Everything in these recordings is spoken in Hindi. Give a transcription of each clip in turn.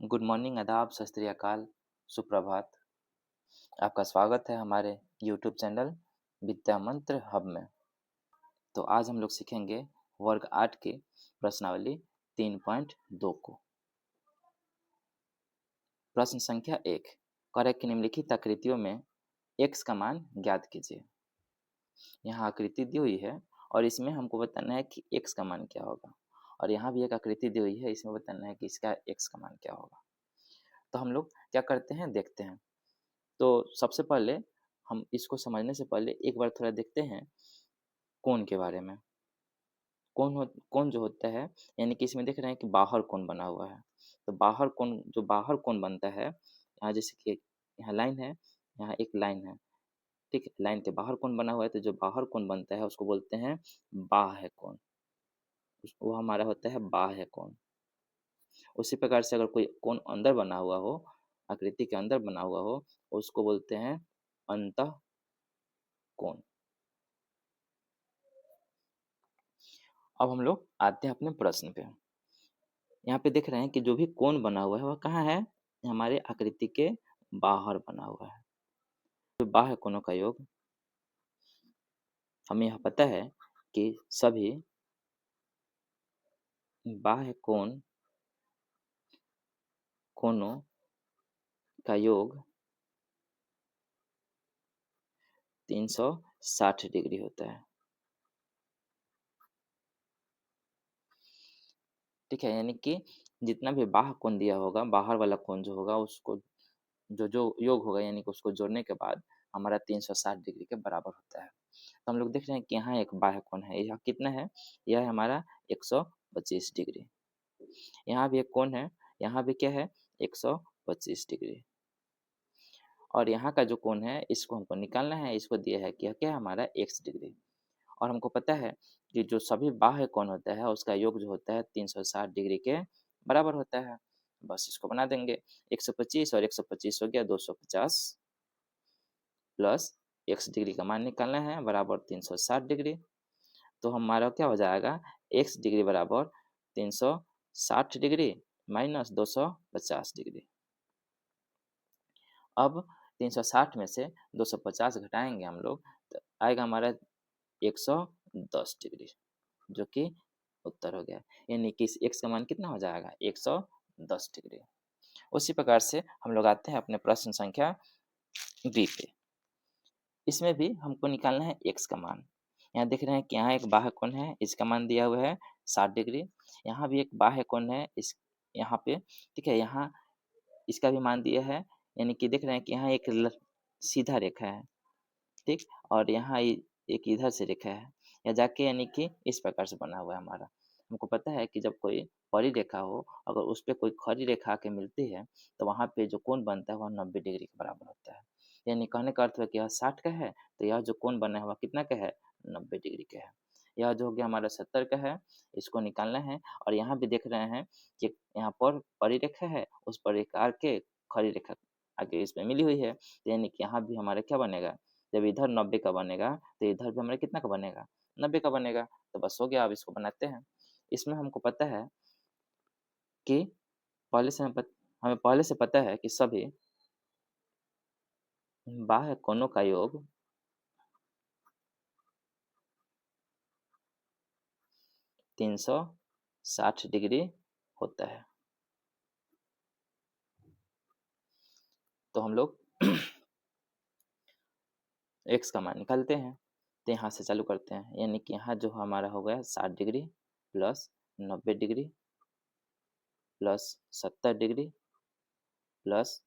गुड मॉर्निंग, आदाब, सत श्री अकाल, सुप्रभात। आपका स्वागत है हमारे यूट्यूब चैनल विद्या मंत्र हब में। तो आज हम लोग सीखेंगे वर्ग 8 की प्रश्नावली 3.2 को। प्रश्न संख्या 1, करें कि निम्नलिखित आकृतियों में x का मान ज्ञात कीजिए। यहाँ आकृति दी हुई है और इसमें हमको बताना है कि x का मान क्या होगा, और यहाँ भी एक आकृति दी हुई है, इसमें बताना है कि इसका x का मान क्या होगा। तो हम लोग क्या करते हैं, देखते हैं। तो सबसे पहले हम इसको समझने से पहले एक बार थोड़ा देखते हैं कोण के बारे में। कोण जो होता है, यानी कि इसमें देख रहे हैं कि बाहर कोण बना हुआ है। तो बाहर कोण बनता है, यहाँ जैसे कि यहाँ लाइन है, यहाँ एक लाइन है, ठीक है। लाइन के बाहर कोण बना हुआ है, तो जो बाहर कोण बनता है उसको बोलते हैं बाह्य कोण। वो हमारा होता है बाह्य कोण। उसी प्रकार से अगर कोई कोण अंदर बना हुआ हो, आकृति के अंदर बना हुआ हो, उसको बोलते हैं अंतः कोण। अब हम लोग आते हैं अपने प्रश्न पे। यहाँ पे देख रहे हैं कि जो भी कोण बना हुआ है वह कहाँ है, हमारे आकृति के बाहर बना हुआ है। तो बाह्य कोणों का योग, हमें यह पता है कि सभी बाह्य कोणों का योग 360 डिग्री होता है, ठीक है। यानी कि जितना भी बाह्य कोण दिया होगा, बाहर वाला कोण जो होगा, उसको जो जो योग होगा, यानी कि उसको जोड़ने के बाद हमारा 360 डिग्री के बराबर होता है। तो हम लोग देख रहे हैं कि यहाँ एक बाह्य कोण है, यह कितना है, यह है हमारा 125 डिग्री। यहाँ भी एक कोण है, यहाँ भी क्या है, 125 डिग्री। और यहाँ का जो कोण है, इसको हमको निकालना है, इसको दिया है कि क्या है हमारा x डिग्री। और हमको पता है कि जो सभी बाह्य कोण होता है उसका योग जो होता है 360 डिग्री के बराबर होता है। बस इसको बना देंगे, 125 और 125 हो गया 250, प्लस x डिग्री का मान निकालना है बराबर 360 डिग्री। तो हमारा क्या हो जाएगा, x डिग्री बराबर 360 डिग्री माइनस 250 डिग्री। अब 360 में से 250 घटाएंगे हम लोग, तो आएगा हमारा 110 डिग्री, जो कि उत्तर हो गया। यानी कि इस x का मान कितना हो जाएगा, 110 डिग्री। उसी प्रकार से हम लोग आते हैं अपने प्रश्न संख्या बी पे। इसमें भी हमको निकालना है x का मान। यहाँ देख रहे हैं कि यहाँ एक बाह्य कोण है, इसका मान दिया हुआ है 60 डिग्री। यहाँ भी एक बाह्य कोण है, इस यहाँ पे, ठीक है। यहाँ इसका भी मान दिया है, यानी कि देख रहे हैं कि यहाँ एक सीधा रेखा है, ठीक। और यहाँ एक इधर से रेखा है, या जाके यानी कि इस प्रकार से बना हुआ है हमारा। हमको पता है कि जब कोई बड़ी रेखा हो, अगर उस पे कोई खड़ी रेखा आके मिलती है, तो वहाँ पे जो कोण बनता है वह 90 डिग्री के बराबर होता है। यानी कहने का अर्थ है कि यह 60 का है, तो यह जो कोण बना है वह कितना का है, 90 डिग्री का है। यह जो हो गया हमारा 70 का है, इसको निकालना है। और यहाँ भी देख रहे हैं कि यहाँ पर बड़ी रेखा है, उस पर एक आर के खड़ी रेखा आगे इसमें मिली हुई है, तो यानी कि यहाँ भी हमारा क्या बनेगा, जब इधर 90 का बनेगा तो इधर भी हमारा कितना का बनेगा, 90 का बनेगा। तो बस हो गया, अब इसको बनाते हैं। इसमें हमको पता है कि हमें पहले से पता है कि सभी बाह्य कोणों का योग 360 डिग्री होता है। तो हम लोग x का मान निकालते हैं। तो यहाँ से चालू करते हैं, यानी कि यहाँ जो हमारा हो गया 60 degree plus 90 degree plus 70 degree plus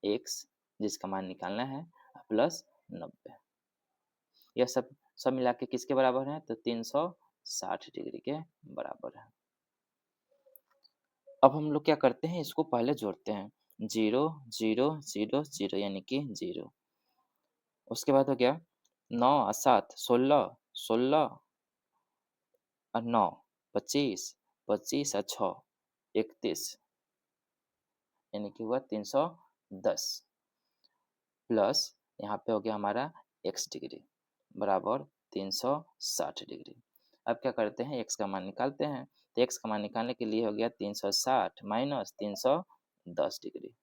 x जिसका मान निकालना है प्लस 90। यह सब मिला के किसके बराबर है, तो 360 डिग्री के बराबर है। अब हम लोग क्या करते हैं, इसको पहले जोड़ते हैं, 0 0 0 0 यानी कि 0। उसके बाद हो गया 9 और 7 16 16 और 9 25 25 और 6 31, यानी कि हुआ 310 प्लस यहाँ पे हो गया हमारा x डिग्री बराबर 360 डिग्री। अब क्या करते हैं, x का मान निकालते हैं। तो x का मान निकालने के लिए हो गया 360 माइनस 10 डिग्री।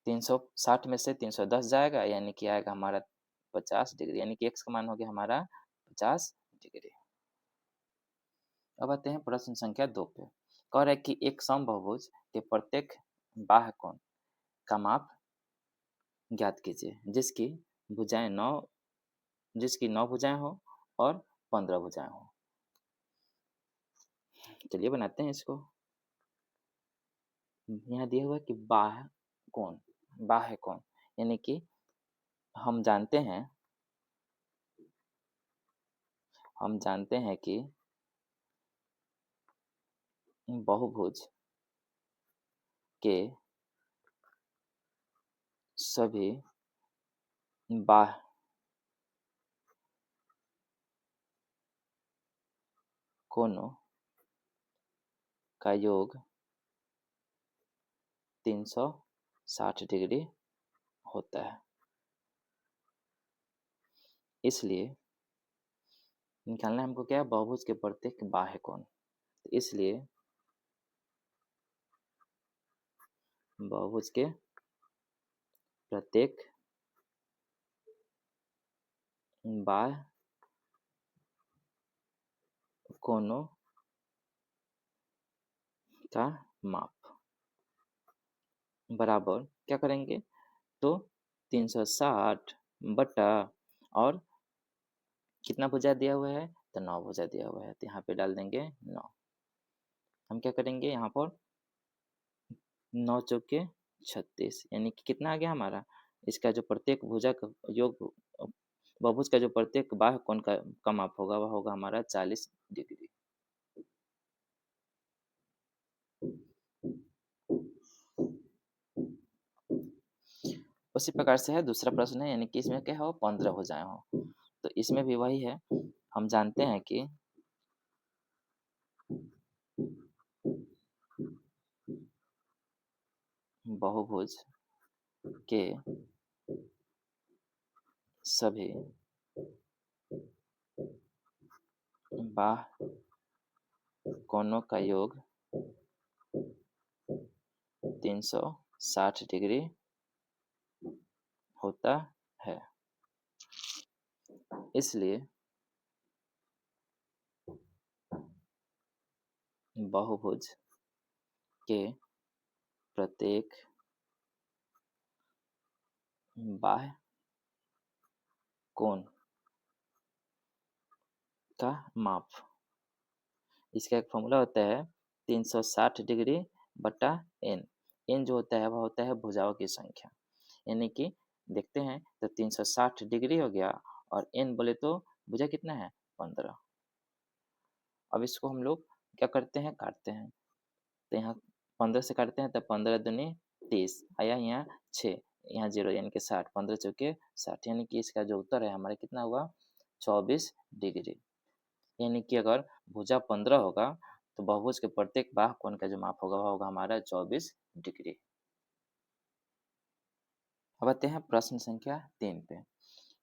360 में से 310 जाएगा, यानी कि आएगा हमारा 50 डिग्री, यानी कि x का मान हो गया हमारा 50 डिग्री। अब आते हैं प्रश्न संख्या 2 पे। कह रहा है कि एक समबाहुभुज के प्रत्येक बाह्य कोण का माप ज्ञात कीजिए, जिसकी 9 भुजाएं हो और 15 भुजाएं हो। चलिए बनाते हैं इसको। यहाँ दिया हुआ है कि बाह्य कोण यानी कि हम जानते हैं कि बहुभुज के सभी बाह्य कोणों का योग 360 डिग्री होता है। इसलिए निकालना है हमको क्या है, बहुभुज के प्रत्येक बाह्य कोण। इसलिए बहुभुज के प्रत्येक बाह्य कोणों का माप बराबर क्या करेंगे, तो 360 बटा और कितना भुजा दिया हुआ है, तो 9 भुजा दिया हुआ है, तो यहाँ पे डाल देंगे 9। हम क्या करेंगे यहाँ पर 9 चौके 36, यानी कि कितना आ गया हमारा, इसका जो प्रत्येक भुजा का योग बहुभुज का जो प्रत्येक बाह्य कोण का माप होगा वह होगा हमारा 40 डिग्री। उसी प्रकार से है दूसरा प्रश्न है, यानी कि इसमें क्या हो 15 भुजाएं हो। तो इसमें भी वही है, हम जानते हैं कि बहुभुज के सभी बाह्य कोणों का योग 360 डिग्री होता है। इसलिए बहुभुज के प्रत्येक बाह्य कोण का माप, इसका एक फॉर्मूला होता है 360 डिग्री बटा एन। एन जो होता है वह होता है भुजाओं की संख्या, यानी कि देखते हैं तो 360 डिग्री हो गया और एन बोले तो भुजा कितना है 15। अब इसको हम लोग क्या करते हैं, काटते हैं। तो यहाँ 15 से काटते हैं तो 15 दूनी 30 आया, यहाँ 6, यहाँ 0 यानी कि 60, 15 चौके 60, यानी कि इसका जो उत्तर है हमारा कितना हुआ 24 डिग्री। यानी कि अगर भुजा 15 होगा तो बहुभुज के प्रत्येक बाह्य कोण का जो माप होगा वह होगा हमारा 24 डिग्री। अब आते हैं प्रश्न संख्या 3 पे। कह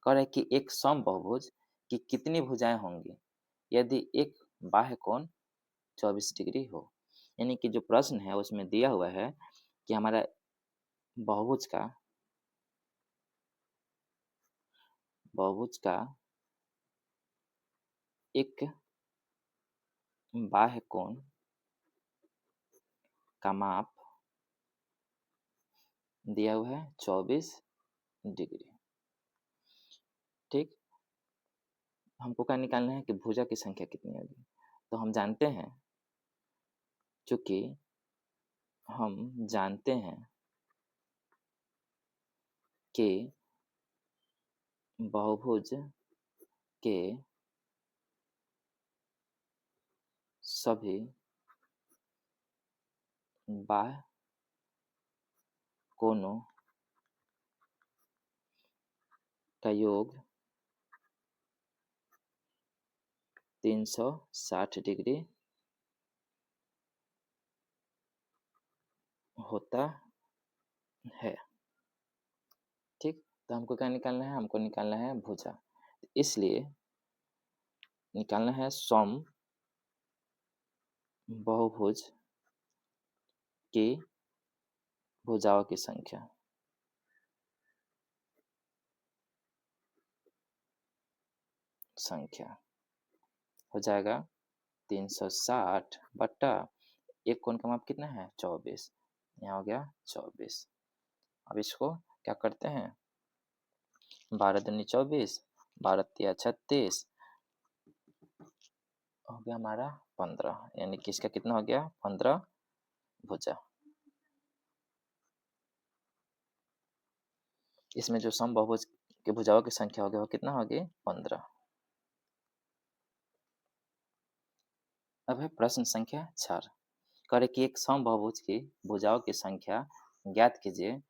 रहा है कि एक समबाहुभुज की कितनी भुजाएं होंगी यदि एक बाह्य कोण 24 डिग्री हो। यानी कि जो प्रश्न है उसमें दिया हुआ है कि हमारा बहुभुज का एक बाह्य कोण का माप दिया हुआ है 24 डिग्री। ठीक, हमको क्या निकालना है कि भुजा की संख्या कितनी होगी। तो हम जानते हैं, चूंकि हम जानते हैं कि बहुभुज के सभी बाह्य कोणों का योग 360 डिग्री होता है। ठीक, तो हमको क्या निकालना है, हमको निकालना है भुजा। इसलिए निकालना है सम बहुभुज की भुजाओं की संख्या हो जाएगा 360 बट्टा एक कोण का माप कितना है 24। यहाँ हो गया 24। अब इसको क्या करते हैं, 12 दूनी 24, 12 तिया 36, हो गया हमारा 15, यानी कि इसका कितना हो गया 15 भुजा। इसमें जो समबाहुभुज के भुजाओं की संख्या होगी वो कितना होगी 15। अब है प्रश्न संख्या 4, करे कि एक समबाहुभुज की भुजाओं की संख्या ज्ञात कीजिए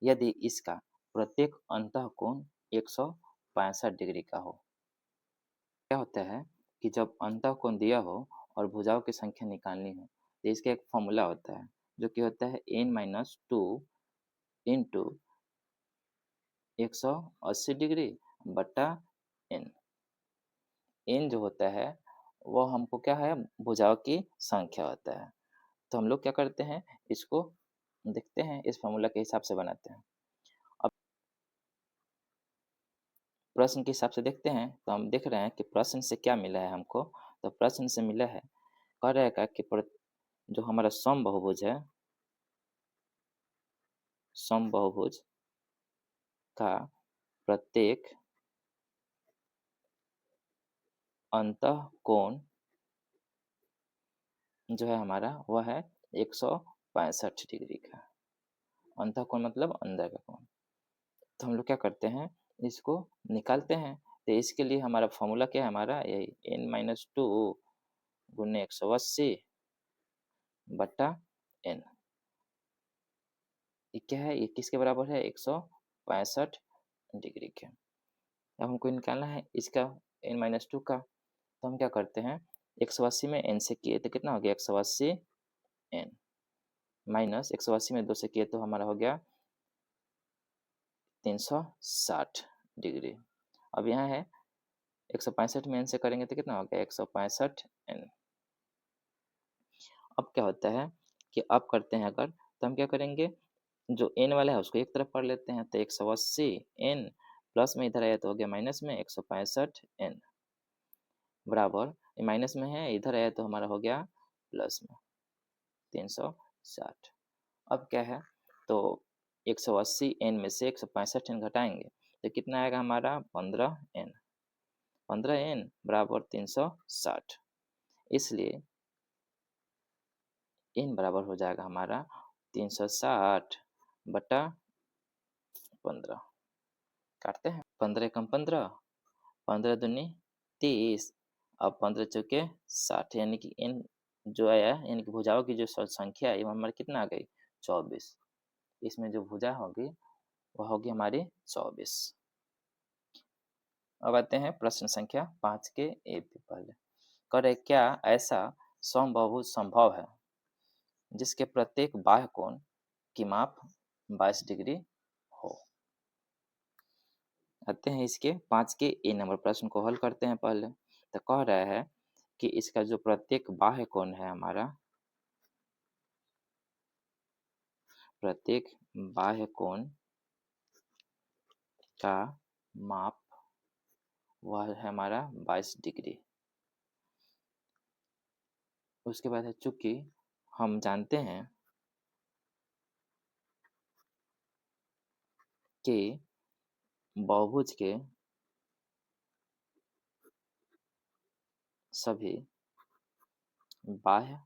यदि इसका प्रत्येक अंतःकोण 165 डिग्री का हो। क्या होता है कि जब अंतःकोण दिया हो और भुजाओं की संख्या निकालनी हो तो इसका एक फॉर्मूला होता है जो कि होता है n-2 इंटू 180 डिग्री बट्टा n। n जो होता है वो हमको क्या है, भुजाओं की संख्या होता है। तो हम लोग क्या करते हैं, इसको देखते हैं, इस फॉर्मूला के हिसाब से बनाते हैं। अब प्रश्न के हिसाब से देखते हैं तो हम देख रहे हैं कि प्रश्न से क्या मिला है हमको। तो प्रश्न से मिला है, कह रहेगा कि जो हमारा समबाहुभुज है, समबाहुभुज का प्रत्येक अंतःकोण जो है हमारा वह है 165 डिग्री का। अंतःकोण मतलब अंदर का कोण। तो हम लोग क्या करते हैं, इसको निकालते हैं। तो इसके लिए हमारा फॉर्मूला क्या है, हमारा यही n-2 गुने 180 बट्टा n। ये क्या है, ये किसके बराबर है 165 डिग्री के। अब हमको निकालना है इसका n-2 का। तो हम क्या करते हैं, 180 में n से किए तो कितना हो गया 180 n, माइनस 180 में 2 से किए तो हमारा हो गया 360 डिग्री। अब यहाँ है 165 में n से करेंगे तो कितना हो गया 165 n। अब क्या होता है कि अब करते हैं अगर, तो हम क्या करेंगे, जो n वाला है उसको एक तरफ कर लेते हैं। तो 180 n प्लस में इधर आया तो हो गया माइनस में 165 n बराबर, माइनस में है इधर आया तो हमारा हो गया प्लस में 360। अब क्या है, तो 180 n में से 165 n घटाएंगे तो कितना आएगा हमारा 15 n। 15 n बराबर 360, इसलिए n बराबर हो जाएगा हमारा 360 बटा 15। काटते हैं, 15 एकम 15, 15 दूनी 30, अब 15 चौके 60, यानी कि n जो आया, यानी कि भुजाओं की जो संख्या है वो हमारी कितना आ गई 24। इसमें जो भुजा होगी वह होगी हमारी 24। अब आते हैं प्रश्न संख्या 5 के ए पे। पहले करे क्या ऐसा समबाहुभुज संभव है जिसके प्रत्येक बाह्य कोण की माप 22 डिग्री हो। आते हैं इसके 5 के ए नंबर प्रश्न को हल करते हैं पहले। तो कह रहा है कि इसका जो प्रत्येक बाह्य कोण है हमारा, प्रत्येक बाह्य कोण का माप वह है हमारा 22 डिग्री। उसके बाद है, चूंकि हम जानते हैं कि बहुभुज के सभी बाह्य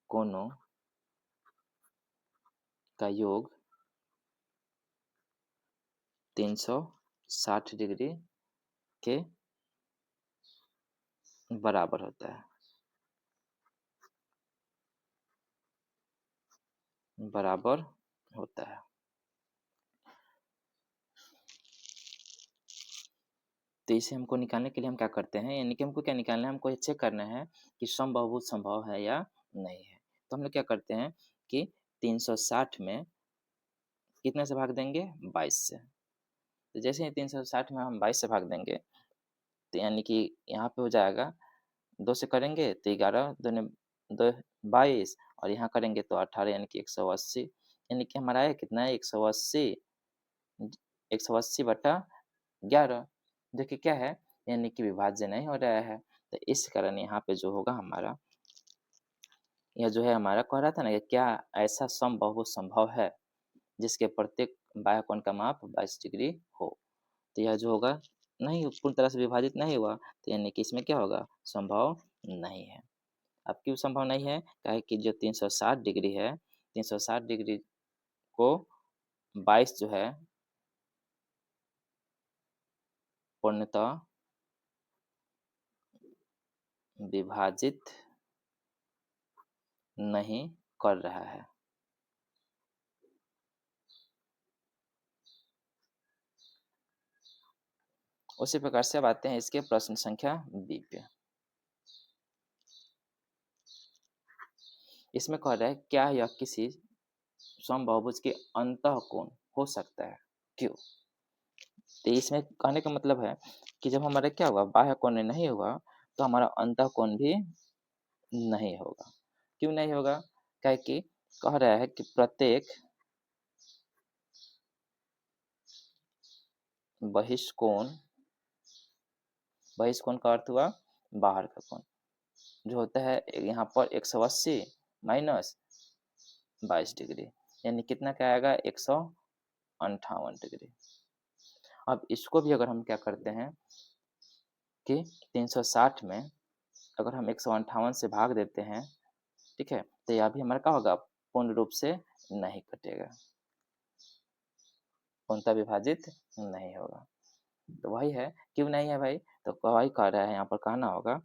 कोणों का योग 360 डिग्री के बराबर होता है, बराबर होता है। तो इसे हमको निकालने के लिए हम क्या करते हैं, यानी कि हमको क्या निकालना है, हमको चेक करना है कि समबाहुभुज संभव है या नहीं है। तो हम लोग क्या करते हैं कि 360 में कितने से भाग देंगे 22 से। तो जैसे ही 360 में हम 22 से भाग देंगे तो यानी कि यहाँ पे हो जाएगा 2 से करेंगे तो 11 दूने 2 22, और यहाँ करेंगे तो 18 यानी कि 180, यानी कि हमारा आया कितना है 180, 180/11, जो कि क्या है यानी कि विभाज्य नहीं हो रहा है। तो इस कारण यहाँ पे जो होगा हमारा, यह जो है हमारा कह रहा था ना कि क्या ऐसा समबाहु संभव है जिसके प्रत्येक बाह्य कोण का माप 22 डिग्री हो। तो यह जो होगा नहीं, पूर्ण तरह से विभाजित नहीं हुआ, तो यानी कि इसमें क्या होगा, संभव नहीं है। अब क्यों संभव नहीं है, क्या कि जो 360 डिग्री है, 360 डिग्री को 22 जो है पूर्णतः विभाजित नहीं कर रहा है। उसी प्रकार से अब आते हैं इसके प्रश्न संख्या बी पे। इसमें कह रहा है क्या यह किसी समबाहुभुज के अंतःकोण हो सकता है, क्यों। तो इसमें कहने का मतलब है कि जब हमारा क्या हुआ, बाह्य कोण नहीं हुआ, तो हमारा अंतःकोण भी नहीं होगा। क्यों नहीं होगा, क्या कि कह रहा है कि प्रत्येक बहिष्कोण, बहिष्कोण का अर्थ हुआ बाहर का कोण, जो होता है यहाँ पर 180 माइनस 22 डिग्री, यानी कितना क्या आएगा 158 डिग्री। अब इसको भी अगर हम क्या करते हैं कि 360 में अगर हम 158 से भाग देते हैं, ठीक है, तो यह भी हमारा क्या होगा, पूर्ण रूप से नहीं कटेगा, पूर्णतः विभाजित नहीं होगा। तो वही है, क्यों नहीं है भाई, तो वही कह रहा है यहाँ पर, कहना होगा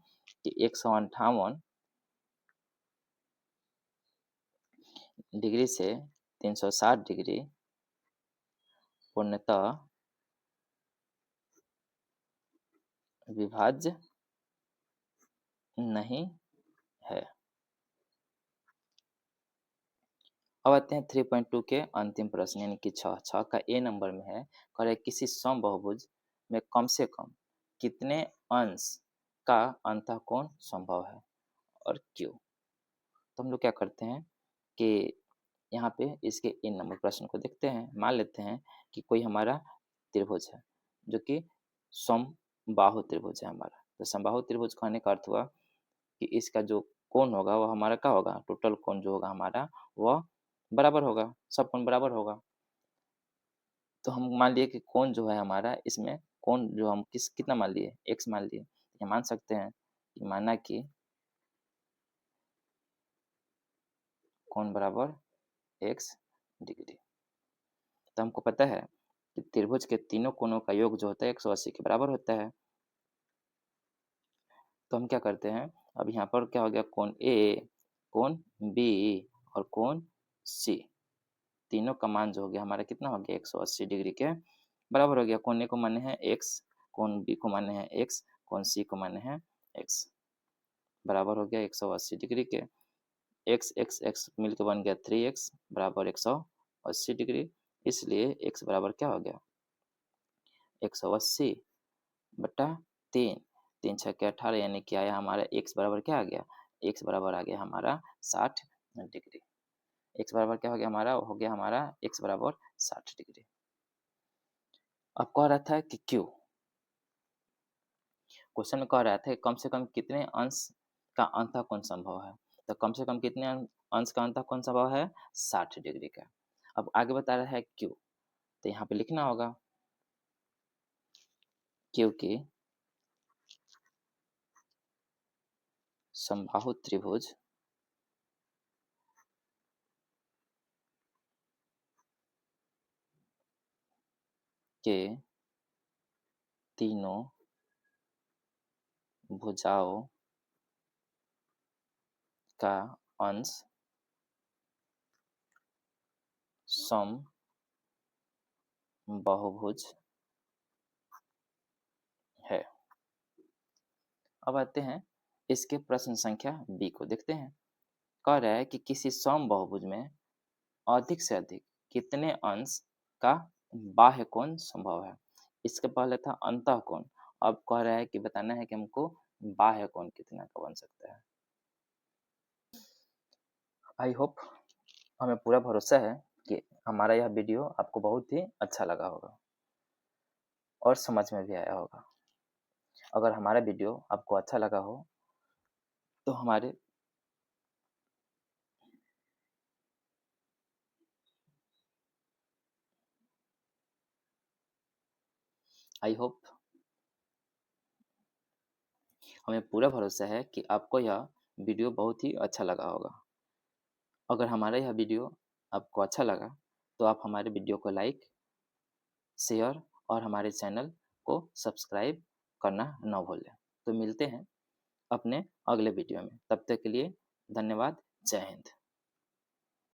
कि 158 डिग्री से 360 डिग्री पूर्णतः विभाज्य नहीं है। अब आते हैं 3.2 के अंतिम प्रश्न, यानी कि 6 का ए नंबर में है, कह रहे किसी समबाहुभुज में कम से कम कितने अंश का अंतःकोण संभव है और क्यों। तो हम लोग क्या करते हैं कि यहाँ पे इसके इन नंबर प्रश्न को देखते हैं। मान लेते हैं कि कोई हमारा त्रिभुज है जो कि समबाहु त्रिभुज है हमारा। तो समबाहु त्रिभुज कहने का अर्थ हुआ कि इसका जो कोण होगा वह हमारा क्या होगा, टोटल कोण जो होगा हमारा वह बराबर होगा, सब कोण बराबर होगा। तो हम मान लिए कि कोण जो है हमारा, इसमें कोण जो हम कितना मान लिए, x मान लिए। ये मान सकते हैं कि माना कि कोण बराबर x डिग्री। तो हमको पता है कि त्रिभुज के तीनों कोणों का योग जो होता है 180 के बराबर होता है। तो हम क्या करते हैं, अब यहाँ पर क्या हो गया, कोण ए, कोण बी और कोण सी, तीनों का मान जो हो गया हमारा कितना हो गया 180 डिग्री के बराबर हो गया। कोण ए को माने हैं x, कोण बी को माने हैं x, कोण सी को माने हैं x, बराबर हो गया 180 डिग्री के। x x x मिलकर बन गया 3x बराबर 180 डिग्री। इसलिए x बराबर क्या हो गया 180 बटा 3, 3 छक्के 18, यानी कि आया हमारा x बराबर क्या आ गया, x बराबर आ गया हमारा 60 डिग्री। x बराबर क्या हो गया हमारा, हो गया हमारा x बराबर 60 डिग्री। अब कह रहा था कि क्यों, क्वेश्चन में कह रहा था कम से कम कितने अंश का अंतःकोण संभव है। तो कम से कम कितने अंश का अंतःकोण संभव है, 60 डिग्री का। अब आगे बता रहा है क्यों, तो यहाँ पे लिखना होगा क्योंकि समबाहु त्रिभुज के तीनों भुजाओं का अंश समबाहुभुज है। अब आते हैं इसके प्रश्न संख्या बी को देखते हैं। कह रहा है कि किसी समबाहुभुज में अधिक से अधिक कितने अंश का बाह्य कोण संभव है। इसके पहले था अंतःकोण, अब कह रहा है कि बताना है कि हमको बाह्य कोण कितना का बन सकता है। आई होप, हमें पूरा भरोसा है कि हमारा यह वीडियो आपको बहुत ही अच्छा लगा होगा और समझ में भी आया होगा। अगर हमारा वीडियो आपको अच्छा लगा हो तो हमारे आई होप, हमें पूरा भरोसा है कि आपको यह वीडियो बहुत ही अच्छा लगा होगा। अगर हमारा यह वीडियो आपको अच्छा लगा तो आप हमारे वीडियो को लाइक, शेयर और हमारे चैनल को सब्सक्राइब करना न भूलें। तो मिलते हैं अपने अगले वीडियो में। तब तक के लिए धन्यवाद। जय हिंद।